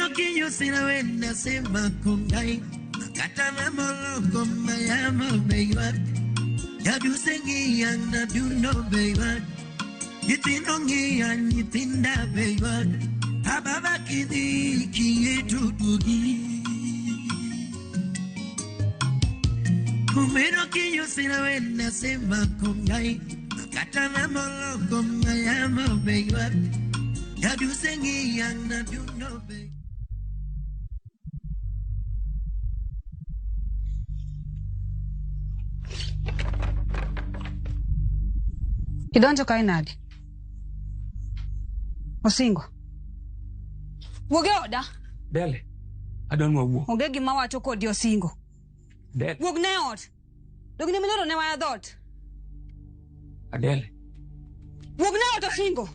Kumero kiyo sina wenda sema kungai. Kata na moloko mayama beiwa. Ya du sengi yang na du no beiwa. Yitinongi yang yitinda beiwa. Ababa kidi kiye tutugi. Kumero kiyo sina wenda sema kungai. Kata na moloko mayama beiwa. Ya du sengi yang na du no beiwa. Kidonjo kainadi. Osingo. Woge oda. Dele. Adon wo. Woge gima wacho kodi Osingo. Dele. Wog ne ot. Dogni miloro ne waya dot. Adele. Wog ne ot Osingo.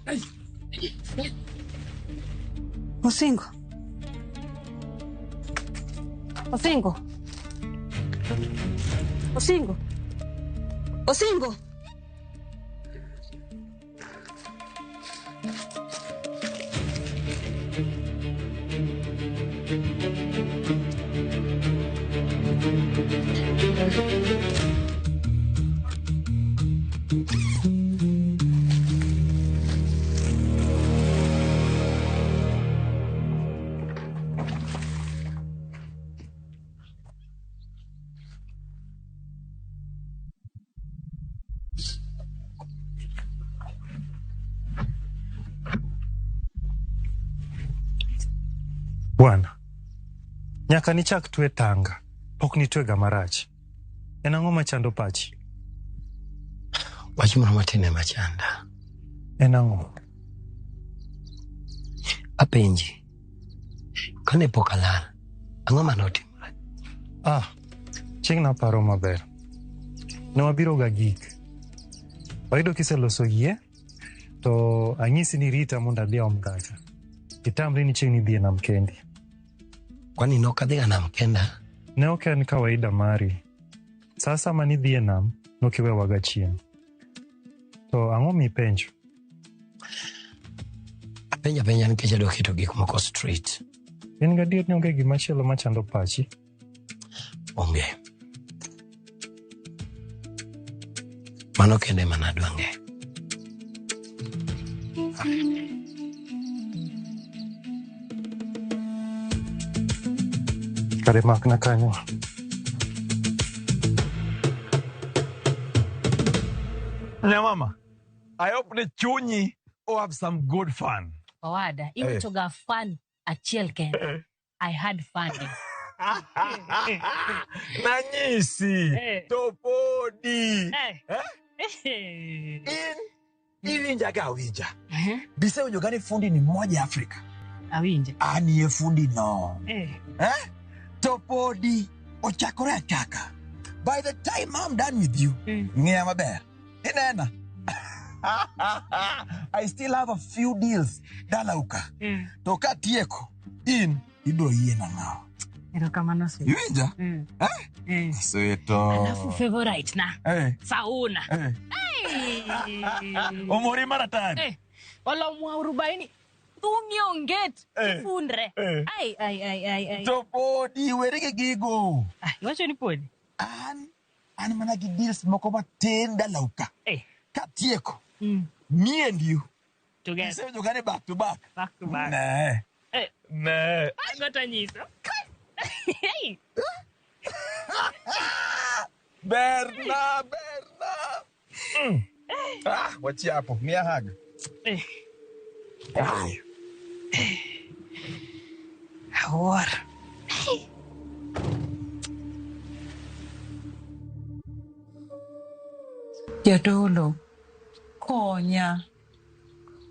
Osingo. Osingo. Osingo. Osingo. Bwana, nyaka nichak twe tanga, pok nitwe gamarach. En ang'o machando pachi? Wach moro matine machanda. En ang'o? Apenji. Kane pok alal, ang'o manotimore? Chieng' naparo maber. Ne wabiro ga gik. Wayudo kiseloso yie, to anyisi ni rita mondo adhi om kacha. Itamri ni chieng' nidhi e nam kendi. Kwani nokadhi ga nam kenda? Ne ok en kawaida mari. Sasa manidhi e nam, nokiwe waga chien. To ang'o mipenjo? Apenja nikech adwa keto gik moko straight. In gadier ni onge gimachielo machando pachi? Onge. Mano kende mana adwa ng'e. Kare makna kanyo. Mama, I hope the chunyi will have some good fun. Owada, iwe toga fun achiel kende. I had fun. Nanyisi, topodi. Iwinja ka awinja. Bise ujogani fundi ni moja Afrika. Awinja. Aniye fundi no. Topodi, ochakore achaka. By the time I'm done with you, ng'eya maber. Inena. I still have a few deals dalauka. Toka tieko in ibro yie na ngao. Erokamano sweet. Iwinja? Sweeto. Alafu favorite na. Sauna. Omori maratani. Wala mwarubaini. Tungi onget. Fundre. Ay. Topodi werege gigo. Iwacho ni podi? An managi deals moko matin dalauka. Katieko. Me and you. Together. Say you got it back to back. Back to back. Nah. I got a niece. Hey. Berna. What's up? Me a hug. Ay. Ahora. Jadolo. Konya.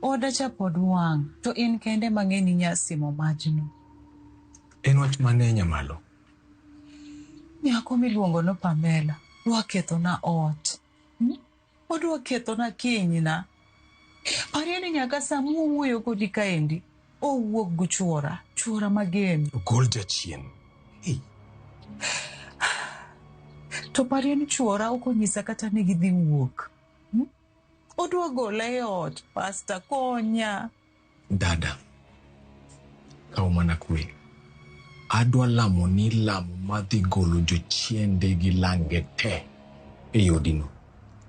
Oda cha pod wang. To in kende mang'eni nyasimo majno. En wach mane nyamalo? Nyako miluongo no Pamela. Dwa ketho na ot. Odwa ketho na kinyna. Parieni nyaka samuoyo kodi kaendi. Owuok go chuora mageni. Gol jachien. Hey. To parieni chuora okonyisa kata ni gidhi wuok. Odwa gola e ot, pasta konya. Dada. Kaumana kwe. Adwa lamo ni lamo madhi golo jochiende gi lange te e yodino.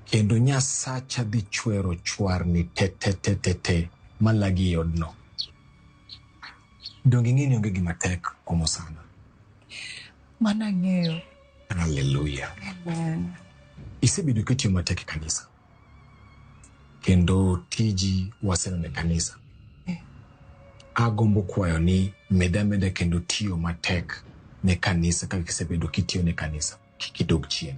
Kendo Nyasacha dhi chwero chwar ni te malagi yodno. Donge ng'eni onge gima tek komo sana. Mana ng'eyo. Hallelujah. Amen. Isebedo kitiyo matek e kanisa. Kendo tiji waseneno e kanisa. Agombo kwayo ni meda kendo tiyo matek ne kanisa kaka isebedo kitiyo ne kanisa. Kikidog chien.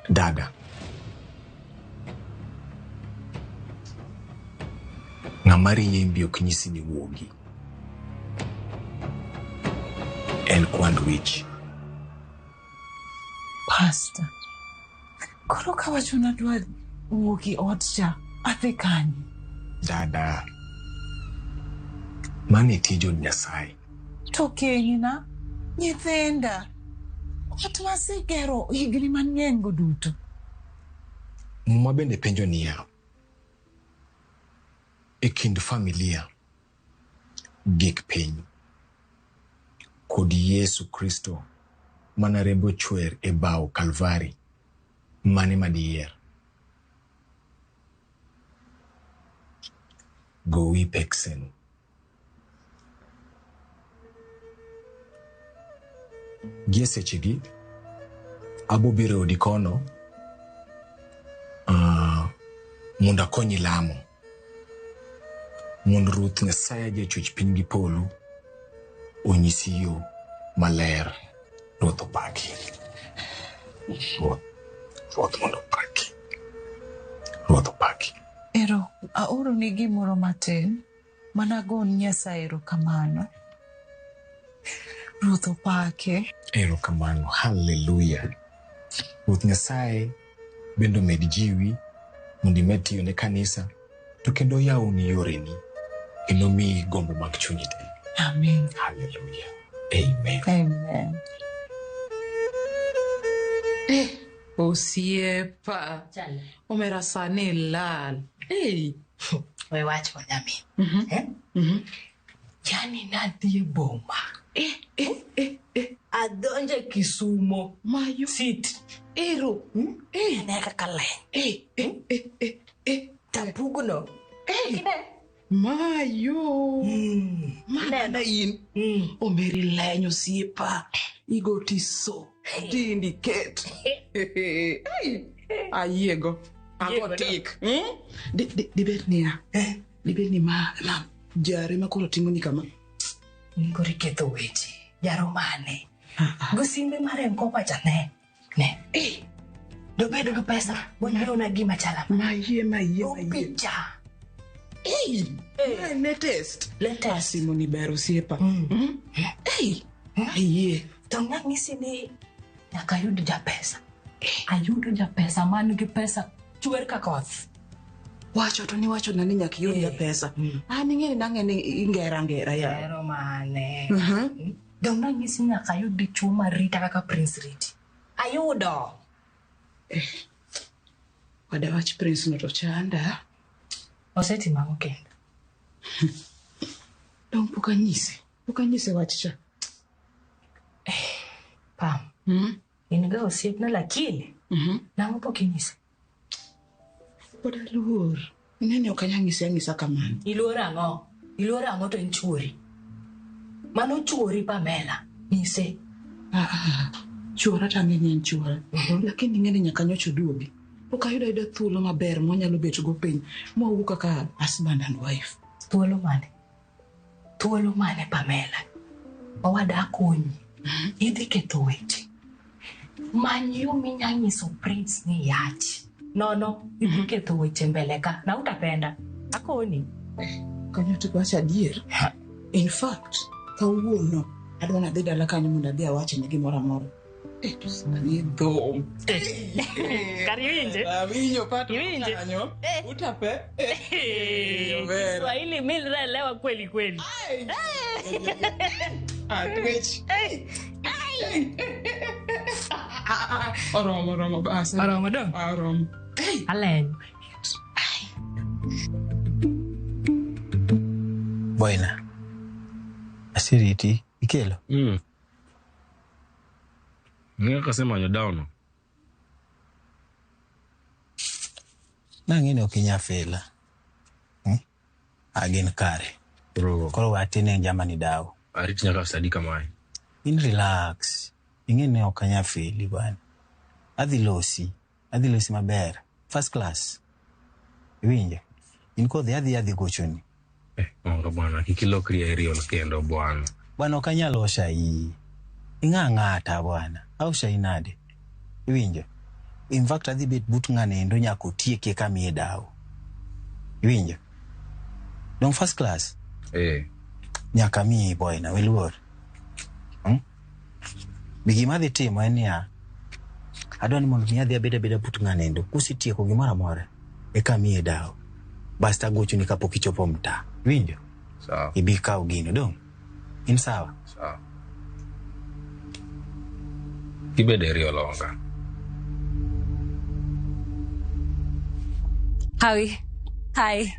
Dada. Ng'amari yembi oknyisi ni wuogi. En kwand wich. Pastor. Koro kawachuna dwa wuogi otcha. Adhi kanyi. Dada. Mani tijo Nyasaye. To kenyina. Nyithinda. Wat masegero higni mang'eny go duto. Muma bende penjo niya. E kind familia. Gik piny. Kod Yesu Kristo. Mana rembo chwer e bao Kalvari. Mane madier. Gowi peksen. Giese chigi. Abo biro odikono. Munda konyi lamo. Mund Ruth Nyasaye jachuch piny gi polo. Onyisi yo maler. Ruoth opaki. Ruoth mondo opaki. Ruoth opaki. Ero, aoro ni gimoro matin. Managon Nyasaye erokamano. Ruoth opake. Erokamano. Hallelujah. Ruoth Nyasaye bendo med jiwi mondo imed tiyo ne kanisa to kendo yawni yoreni kendo mi gombo mag chunyi te. Amen. Hallelujah. Amen. Amen. Osiepa. Omera sani lal. We wach mo nyamin. Yani nadhi e boma. Adonje Kisumo. Mayo. Sit. Ero. Neka kaleng. Tapugno. Mayo. Mana in. Omeri lenyo osiepa. Igo tiso. Indicate. Ayego. Ago tik. Dibet niya. Dibet ni ma jare ma koro timo ni kama. Ngori ketho weche. Jaro mane. Gosimbe mare mkopa chane. Ne. Dobedo gi pesa. Bonyo na gima chala. Maye. Picha. Latest. Latest. Ni bero siepa. Aye. Tong'e ng'isi ni nyaka yud ja pesa. Ayudo ja pesa man gi pesa chwer ka koth. Wacho to ni wacho nani nyaka yud ja pesa. Ing'e nang'e ingera ya. Ero mane. Dong'e ng'isi nyaka yud dichuo marita kaka Prince Riti. Ayudo. Wada wach Prince no to chanda. Oseti mango kenda. Dong Pukanyise wach cha. Pam. Iniga osiep na lakini. Nango pokinyise. Poda luor. Nene okanyangisa kamano. Iluor ang'o to en chuori. Mano chuori Pamela. Nyise. Chuora tang'e en chuora. Lakini ng'eni nyaka nyocho duogi. Okayuda thuolo maber monyalo bet go piny. Mowuok kaka husband and wife. Thuolo mane Pamela. Owada konyi. Idhi ketho weche. Manyo minyanyiso Prince ni yach. Nono, idhi ketho weche mbele ka. Na utapenda. Akoni. Kanyo wacha adier. In fact, kawuono adwa nadhi dala kanyo mondo adhi awache ne gimoro amora. Sani dhom. Kariwinje. Awinjo pato kanyo. Utape. Swahili milelewa kweli. Twitch. Oromo basa. Oromo dong. Oromo. Alen. Boyna. Asiriti ikelo. Nga kasema nyo down. Nangine okinya fela. Again kare. Bro. Kolo watine jamani dawo. Ariti nyaka sadika mai. In relax. Ingene okanya feli bwana. Adhilosi maber. First class. Winja. Inko adhi gochoni. Onga bwana kikilo kriya rio kendo bwana. Bwana okanyalo osha hii. Ingangata bwana. Au shainade. Winja. In fact adhi bet but ngane ndo nyako tieke kamiye dawo. Winja. Don first class. Nyaka miye boyna weluor. Bigima dhi timo en ya. Adwa ni mondo nyadhi abeda but ngane ndo kusitieko gimora mora. Eka miye dawo. Basta gocho ni kapok ichopo mtaa. Winjo? Sawa. Ibika ugino dong. In sawa? Sawa. Kibede rio longa. Hawi. Hi.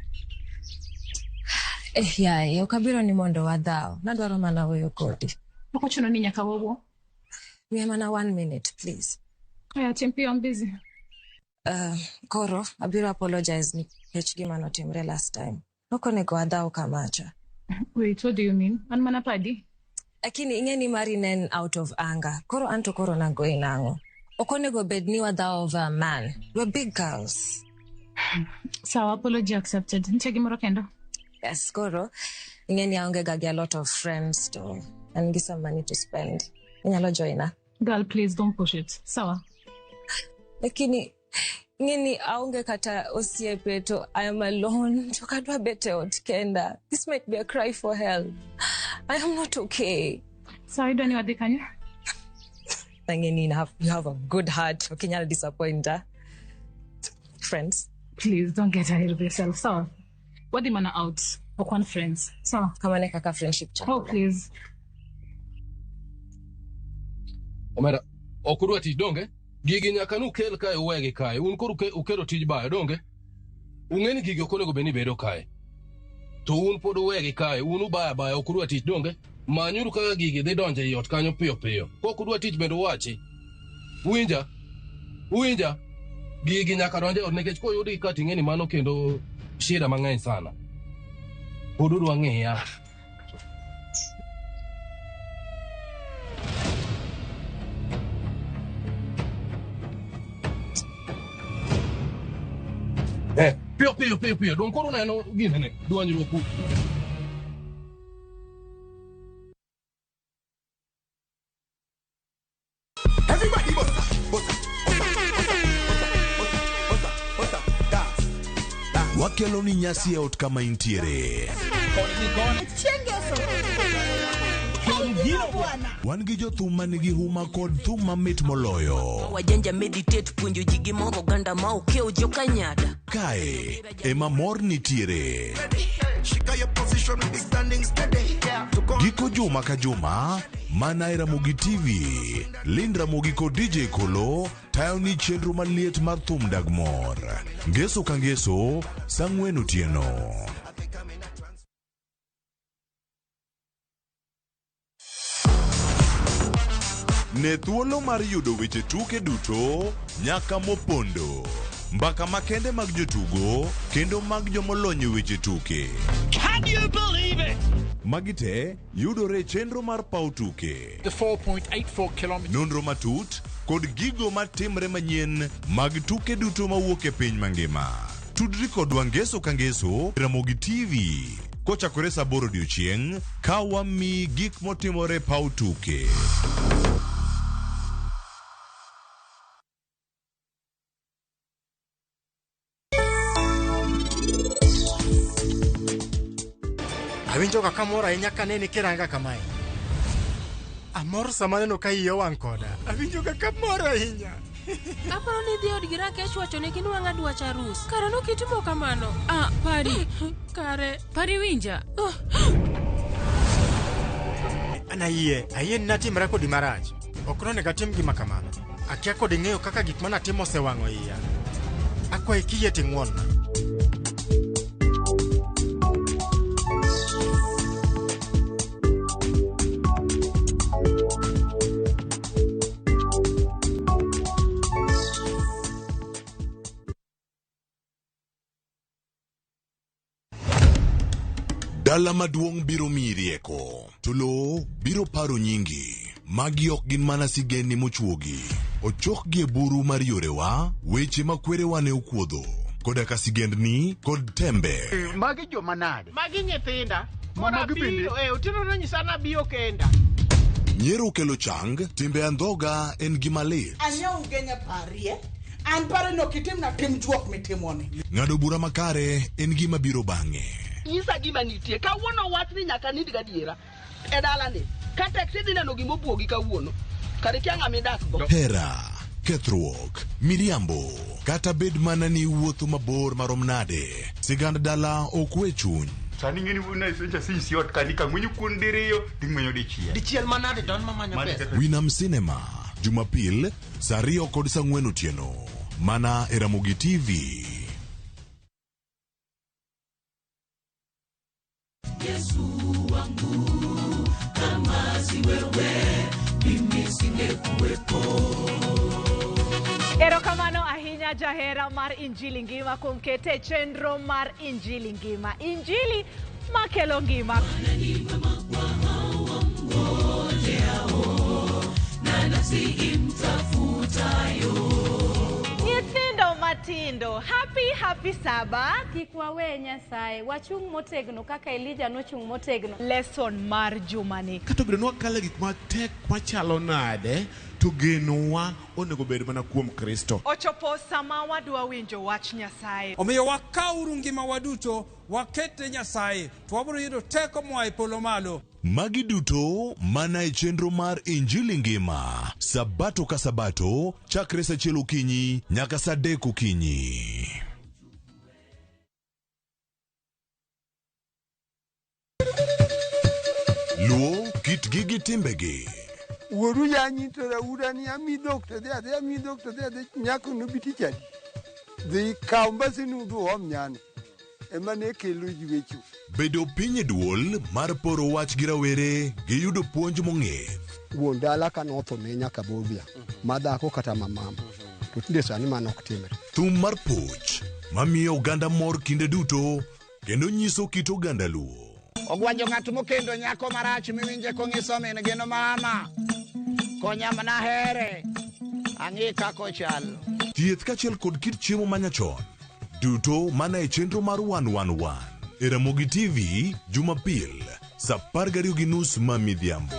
Yae, ukabiro ni mondo wadhao. Nadwaro mana weyo kodi. Okochuno ni nyaka wowo. We mana 1 minute, please. Tempi, I'm busy. Koro, abiro apologize ni gima notimre last time. Noko nego wadhao kamacha. Wait, what do you mean? An mana padi? Lakini ingeni marinen out of anger. Koro anto koro na go inango. Okonego bed ni wadhao over a man. We're big girls. So apology accepted. Nchegi moro kendo? Yes, Koro. Ingeni aonge gagi a lot of friends to and give some money to spend. Inyalo joina. Girl, please don't push it. Sawa. Lakini ingeni aonge kata osiepe to I am alone. Chokadwa bete otkenda. This might be a cry for help. I am not okay. So I don't know what they can. Ingeni you have a good heart. Okay, you'll disappoint her. Friends. Please don't get ahead of yourself. So, what the man out? Okwan friends. So, come on, kaka friendship chat. Oh, please. Omera, okuru ati donge? Gigi nyaka nu kel kae uwegi kae. Un koru ukero tij bayo donge? Ungeni gigi okonego beni bedo kae. To un pod uwegi kae. Un ubaya baya okuru ati donge? Manyuru kaka gigi dhi donje i ot kanyo piyo piyo. Kokuru ati bendo wachi. Uinja. Gigi nyaka donje ot nekech koyudi kati ngeni mano kendo shida mang'eny sana. Poduru wang'eya. Piyo. Don koro neno ginene. Duanjiro ku. Everybody bossa. Wakelo ni nyasi e ot kama intiere. Wan gi jothum manigi huma kod thum mamit moloyo. Wajanja meditate puonjo ji gimoro ganda ma okeo joka nyada. Kae ema mor nitiere. Giko juma ka juma, mana Ramogi TV, Lind Ramogi kod DJ Kolo, tayo ni chenro maliet mar thum dag mor. Ngeso ka ngeso, sang'wen otieno. Ne thuolo mar yudo weche tuke duto nyaka mopondo. Mbaka makende mag jotugo kendo mag jomolony weche tuke. Can you believe it? Magite yudore chenro mar pau tuke. The 4.84 kilometers. Nonro matut kod gigo matimre manyien mag tuke duto mawuok e piny mangima. Tudri kodwa ngeso ka ngeso Ramogi TV. Kochakore saa 8 odiechieng' ka wami gik motimore pau tuke. Awinjo kaka mor ahinya kanene kiranga kamae. Amor sama neno ka iye wang' koda. Awinjo kaka mor ahinya. Aparo ni dhi od Girakech wacho ne gin wang'a dwach arus. Kare nokitimo kamano. Pari. Kare. Pari winja. Ayie natimra kodi marach. Ok nonego atim gima kamano. Akia kod ng'eyo kaka gik manatimo osewang'o iya. Akwaye kiyie ting'wonna. Dala maduong' biro miyi rieko, to lo biro paro nyingi. Magi ok gin mana sigeni mochuogi. Ochokgi e buru mar yorewa, weche makwerewa ne okuodho. Koda ka sigendni kod tembe. Magi joma nade? Magi nyithinda. Magi bende. Otino no nyisana biyo kenda. Nyiero kelo chang, timbe andhoga en gima lit. Anyao ugenya parie. An pare no kitim na tim juok mitimoni. Ng'ado bura makare en gima biro bang'e. Nyisa gima nitie. Kawuono wach ni nyaka nid gadiera. E dala ni. Ka taxi dhi neno gima obuogi kawuono. Kare kia ng'ama idak go. Hera, kethruok, miriambo, kata bed mana ni wuotho mabor marom nade. Sigand dala okwe chuny. Sani ngini wuna isenja si siot kanika mwenye kundiriyo tingmenyo dichiel. Dichiel manade don mamanya pesa. Winam Cinema, Jumapil, saa 2 kod saa 4 otieno. Mana e Ramogi TV. Yesu wangu, kama si wewe, mimi singekuwepo. Erokamano ahinya jahera mar Injili ngima kuom kete chenro mar Injili ngima. Injili makelo ngima. Nyithindo matindo, happy Sabbath. Kik wawe Nyasaye, wachung' motegno kaka Elijah nochung' motegno. Lesson mar jumani. Kato biro nwakale gik matek machalo nade, to genowa onego bed mana kuom Kristo. Ochopo sama wadwa winjo wach Nyasaye. Omiyo wakauru ngima waduto, wakete Nyasaye, to wabiro yudo teko moa e polo malo. Magi duto mana e chenro mar Injili ngima. Sabato ka sabato, chakre saa 1 okinyi nyaka saa 3 okinyi. Luo kit gigi timbegi. Woru yanyi to da urani amidok to de amidok to de nyako no bitichadi. The kambasi nu do omnyane. Emane kelo jiwechu. Bedo pinye duol mar poro wach gi rawere gi yudo puonj mong'ith. Wuon dala ka notho ne nyaka bobia. Madhako kata mamama. To tinde sani mano ok timre. Thum mar puch mamiyo oganda mor kinde duto kendo nyiso kit oganda Luo. Ogwanjo ng'at mokendo nyako marach miwinje kong'iso min geno mama. Konya mana here. Ang'i kako chal. Thieth kachiel kod kit chiemo manyachon. Duto mana e chenro mar 111. E Ramogi TV, Jumapil, saa 12:30 mamidhiambo.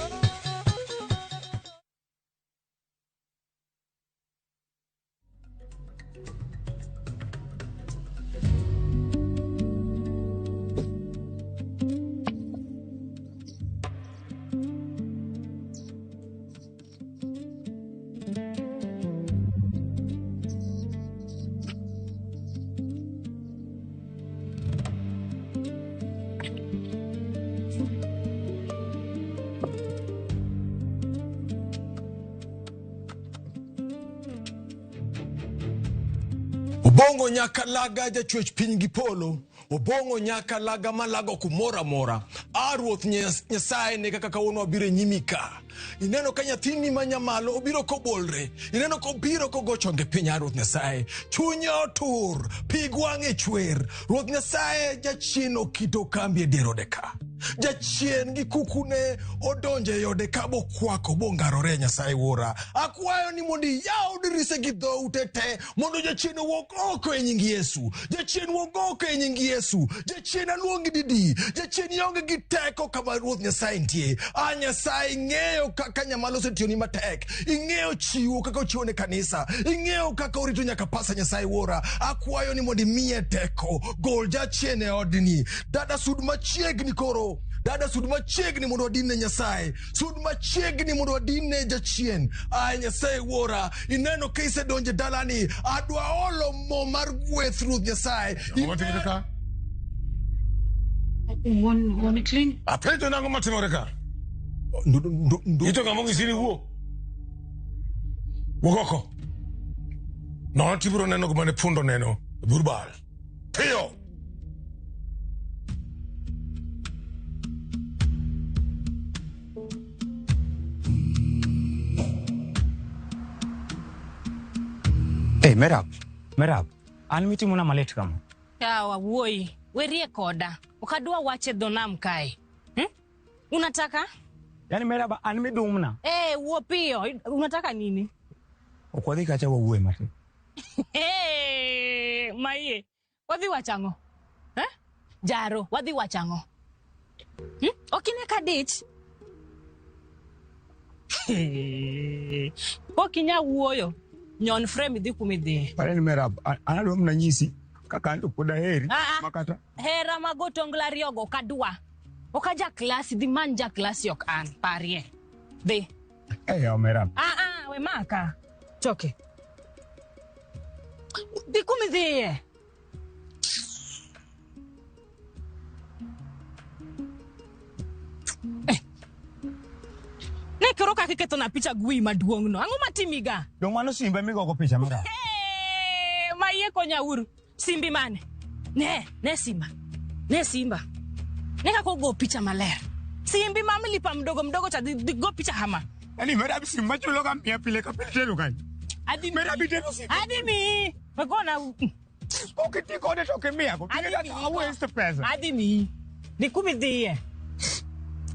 Obongo nyaka laga jachwech piny gi polo. Obongo nyaka laga malago kumora mora. Ruoth Nyasaye ne kaka kawuono wabiro e nyimi ka. Ineno ka nyathini manyamalo obiro kobolre. Ineno ka obiro kogo chonge piny Ruoth Nyasaye. Chunye otur, pi gwang'e chwer. Ruoth Nyasaye jachien okito kambi e dier ode ka. Jachien gi kukune odonje e ode ka bokwako bongarore Nyasaye wuora. Akwayo ni mondi yaw dirise gi dhoute te mondo jachien wuok oko e nying Yesu. Jachien wuok oko e nying Yesu. Jachien aluongi didi. Jachien ionge gi teko kama Ruoth Nyasaye ntie. Nyasaye ing'eyo kaka nyamalo setiyoni matek. Ing'eyo chiwo kaka ochiwo ne kanisa. Ing'eyo kaka orito nyaka pasa Nyasaye wuora. Akwayo ni mondi miye teko. Gol jachien e odni. Dada sud machiegni koro. Dada sud machiegni mondo wadine Nyasaye. Sud machiegni mondo wadine jachien. Nyasaye wuora. Ineno ka isedonje dalani. Adwa olo mo mar gweth Ruoth Nyasaye. Won clean. Apeto nango matimore ka. Ito kama ngisini wuo. Wogoko. No tiburo neno kumane pundo neno. Burbal. Teo. Hey, Merab. An miti muna malet kama. Yawa, woi. werie koda. Ukadua wache donam kai. Unataka? Yani Miraba animidumna. Uopio. Unataka nini? Ukwadi kacha wawe mate. Maye. Wadhi wachango. Jaro, wadhi wachango. Okine kadich. Pokinya wuoyo. Nyon frame dhi kumidhi. Pareni Miraba analo mna nyisi kaka ndo poda heri makata. Hera magotongla riogo kadua. Okaja klasi di manja klasi yok an parie. Dhi. Miraba. We maka. Choke. Dhi kumidhi. Ne koroka kiketo na picha gui maduong no. Ango matimiga? Dong mano simba migo ko picha mara. Maye konya uru. Simbi mane. Ne simba. Ne simba. Ne kako go picha maler. Simbi mami lipa mdogo cha di go picha hama. Yani Miraba simba chulo kam pia pile ka picha kan. Adi Miraba deno simba. Adi mi. Pagona. Okay, tiko de toke mia ko. Adi awo este pesa. Adi mi. Di kumidhi.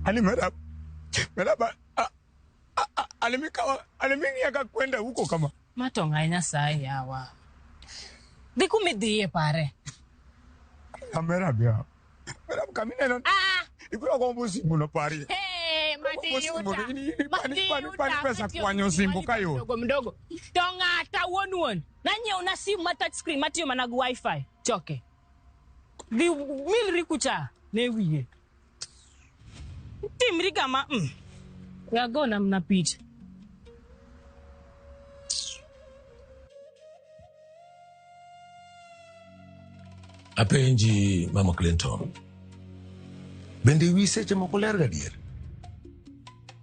Ani Miraba alimini kwenda huko kama matonga ina sai yawa diku midie pare kamera bia Miraba kamine non ikura ko mbusi muno pare pani pesa kwanyo simbo kayo mdogo tonga ata won nanye una simu mata screen matio managu wifi choke di mil rikucha ne wiye timriga ma ya gona mna picha. Apenji Mama Clinton. Bende wiseche moko ler gadier.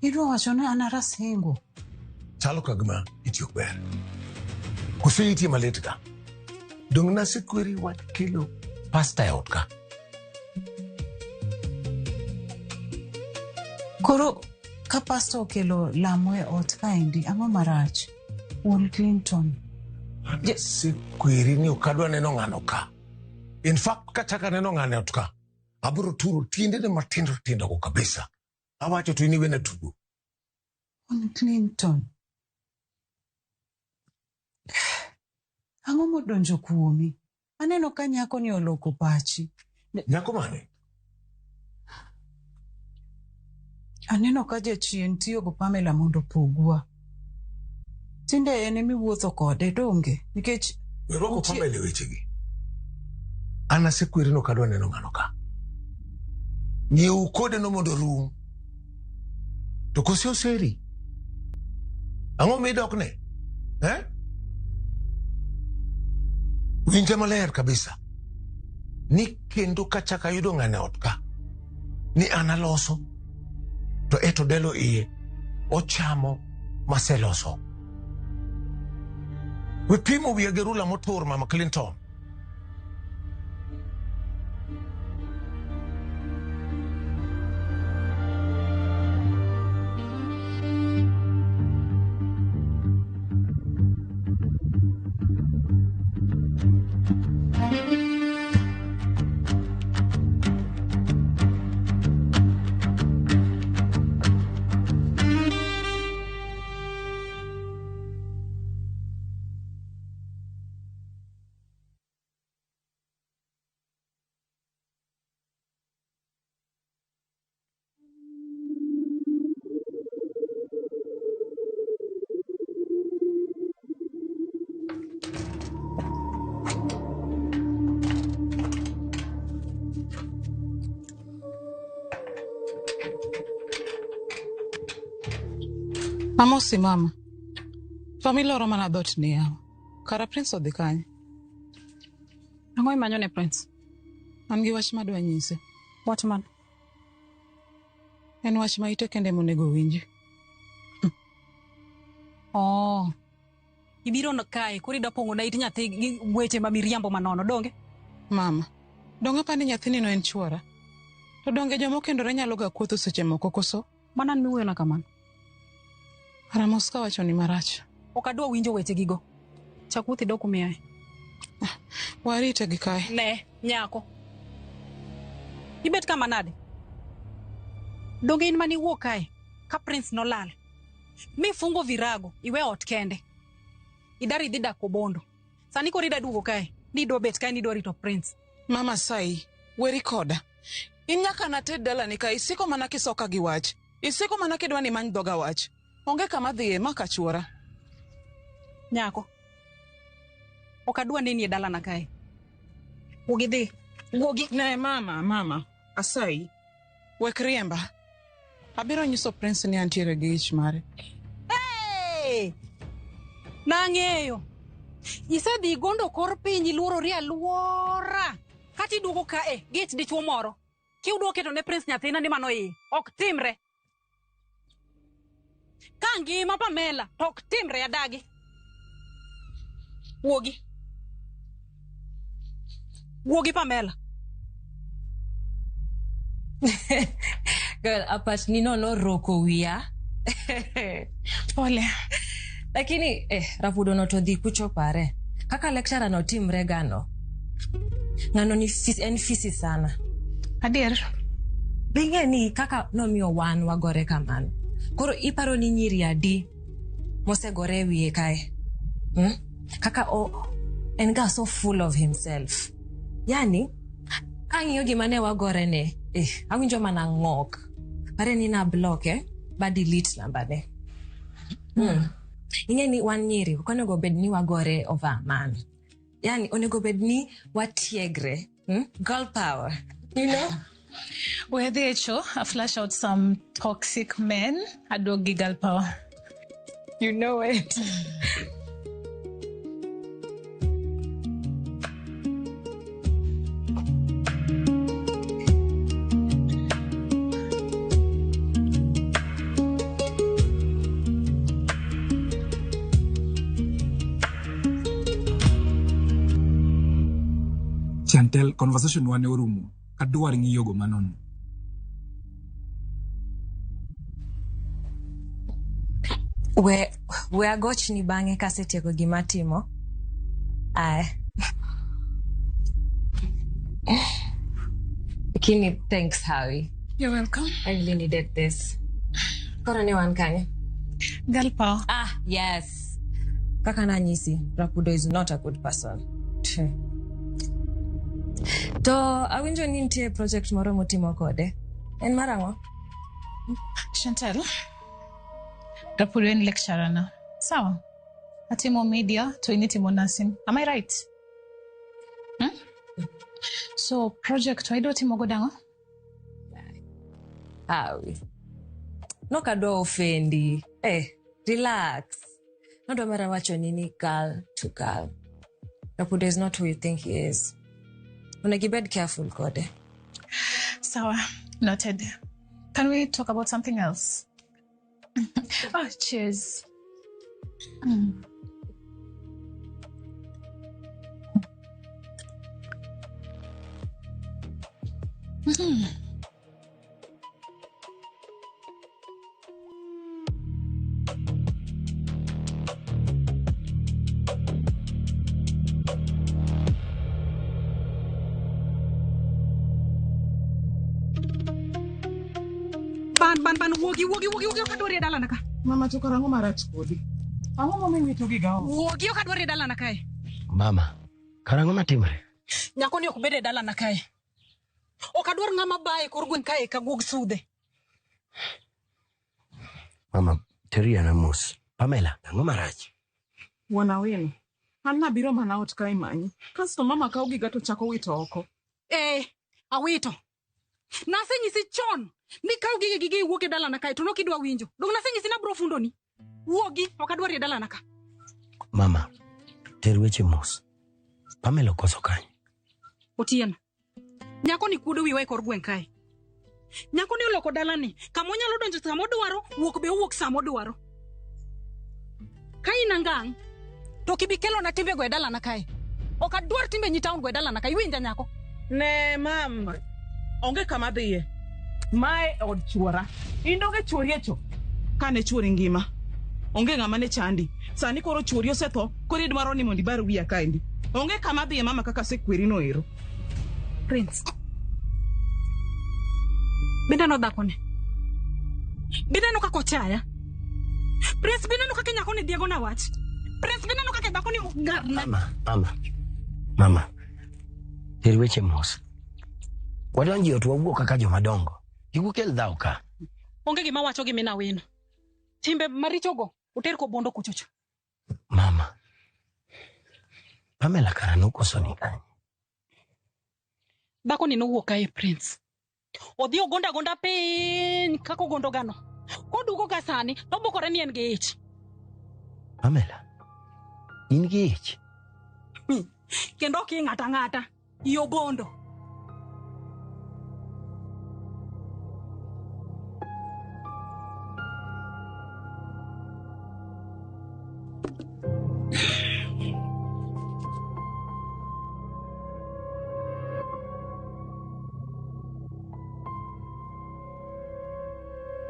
Idwa wachone anara singo. Chalo kagma itiyo ber. Kusi iti maletka. Dong nasi kweri wat kilo pasta ya otka. Koro ka pasto kelo lamo e ot kaendi ama marach. Wuon Clinton. Si kweri ni ukadwa neno ngano ka. In fact, kataka neno ngane otka. Aburo turu tiende de matindo ko kabisa. Awacho tu iniwe na tugu. Wuon Clinton. Ang'o modonjo kuomi? Aneno ka nyako ni oloko pachi. Nyako mane? Aneno ka jachien tiyo go Pamela mondo pogwa. Tinde ene miwuotho kode donge nikech roko Pamela wechegi. Ana sekweri no kadwa neno ngano ka. Nyeu kode no mondo rum. To kosi oseri. Ang'o midokne? Winja maler kabisa. Ni kendo kachaka yudo ngane otka. Ni analoso. To eto delo iye. Ochamo maseloso. Wipimo wiyagerula motor Mama Clinton. Amosi mama. Famila oro mana dhot ni yawa. Kara Prince odhi kanye. Ang'o imanyo ne Prince? An gi wach madwa nyise. Wach man? En wach ma ite kende monego winji. Ibiro no kae kuri da pongo na iti nyathi gi weche ma miriambo manono donge? Mama, donge pani nyathini no en chuora. To donge jomo kendore nyalo ga kuotho seche moko koso? Mana mi wuyo na kamano. Ramos ka wacho ni marach. Okadwa winjo weche gigo. Chakuthi doku miae. Warite gi kae. Ne, nyako. Ibet kama nade? Donge in mani wuok kae ka prince nolal. Mi fungo virago iwe ot kende. Idari dhi dak Bondo. Sani koro ida duogo kae. Ni do bet kae ni do rito prince. Mama Sai, weri koda. Inyaka na ted dala ni ka isiko mana kisoka gi wach. Isiko mana kidwa ni many dhoga wach. Onge kama dhiye maka chuora. Nyako. Okadwa nini e dala na kae. Wuogi dhi. Wuogi. Ne mama. Asai. Wek riemba. Abiro nyiso prince ni antiere gi ich mare. Hey! Nang'eyo. Isedhi gondo kor piny iluorori aluora. Kati duogo kae, gate dichuo moro. Kiuduo keto ne prince nyathina ni mano iyi. Ok timre. Ka ngima Pamela, ok timre adagi. Wuogi. Wuogi Pamela. Girl, apart nino no roko wia. Pole. Lakini, Rapudo no to di kucho pare. Kaka lecturer no timre gano. Ngano ni fisi sana. Adier. Binge ni kaka no miyo wan wagore kamano. Koro iparo ni nyiri adi mose gore wiye kae. Kaka enga so full of himself. Yani, ang'iyo gimane wagore ne. Awinjo mana ng'ok. Pare ni na block ba delete namba ne. Inge ni wan nyiri, onego bed ni wagore over man. Yani, onego bed ni watiegre. Girl power. You know? Where they show, I flash out some toxic men. I do girl power. You know it. Chantel, conversation wane orumo. Adwar ng'iyo go manon. We agoch ni bange kasetieko gimatimo. Kini, thanks, Howie. You're welcome. I really needed this. Kora ni wan kanye? Galpa. Yes. Kaka na nyisi, Rapudo is not a good person. To, awinjo ni ntie project moro mutimo kode. En marango? Chantel. Rapudo en lecturer na. Sawa. Atimo media, to initimo nursing. Am I right? So, project, why do atimo godango? Awi. No kado ofendi. Relax. Not no matter what you nini girl to girl. Rapudo is not who you think he is. Unagibed careful, Kode. Sawa. Noted. Can we talk about something else? Oh, cheers. Ban wuogi okadwari e dala na ka. Mama to karango marach kodi. Ang'o momiyo wito gi gawo? Wuogi okadwari e dala na kae. Mama, karango matimre? Nyako ni ok bede e dala na kae. Okadwar ng'ama bae kor gweng' kae ka guog sudhe. Mama, teria na mos. Pamela, ang'o marach? Wana wino. An nabiro mana ot kae manyi. Kasto mama kawo giga to chako wito oko. Awito. Nasenyisi chon ni kaw gige iwuok e dala na kae to nokidwa winjo. Dong nasenyisi na bro fundoni. Wuogi okadwari e dala na ka. Mama, ter weche mos. Pamela koso kany. Otieno. Nyako ni kudo wiwa e kor gweng' kae. Nyako ni oloko dala ni. Kamo nyalo donjo samo dwaro, wuok be wuok samo dwaro. Ka inangang, to kibikelo na timbe go e dala na kae. Okadwar timbe nyi town go e dala na kae. Iwinja nyako? Ne mama. Onge kama dhiye. Mae od chuora. Indoge chuori echo. Kane chuori ngima. Onge ng'ama ne chandi. Sani koro chuori osetho. Koro idwaro ni mondi bar wiya kaendi. Onge kama dhiye mama kaka sekweri no ero. Prince. Bidano dakone. Bidano kakochaya. Prince bidano kake nyakone Diego na wach. Prince bidano kake dakone garna. Mama. Terweche mos. Wadonji otuwa kaka jomadongo. Igukel dhao ka. Onge gima wacho gi mina wino. Timbe marichogo uter ko bondo kuchocho. Mama. Pamela karanuko soni kanye. Bako ni nuwo kae Prince. Odhi ogonda piny kako gondo gano. Kodugo kasani tobokore ni en gi ich. Pamela. In gi ich. Kendo ki ngata. Yo bondo.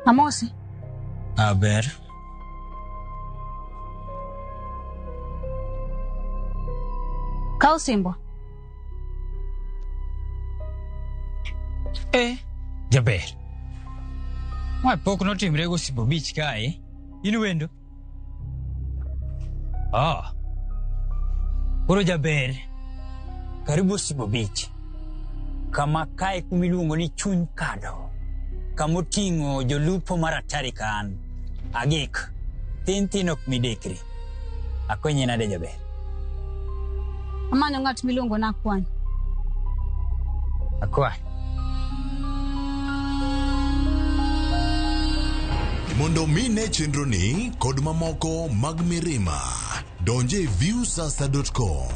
Amosi. Aber. Kau simbo. Jaber. Why pok no timre go sibo beach kae? In wendo. Koro jaber. Karibu sibo beach. Kama kae kumiluongo ni chuny kado. Kamotingo jolupo maratari kan. Agik. Tin ok midekri. Akonye nade jaber. Amanyo ngat milongo na kwan. Akwan. Mondo mine chenro ni kod mamoko mag Mirima. Donje viewsasa.com.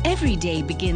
Every day begins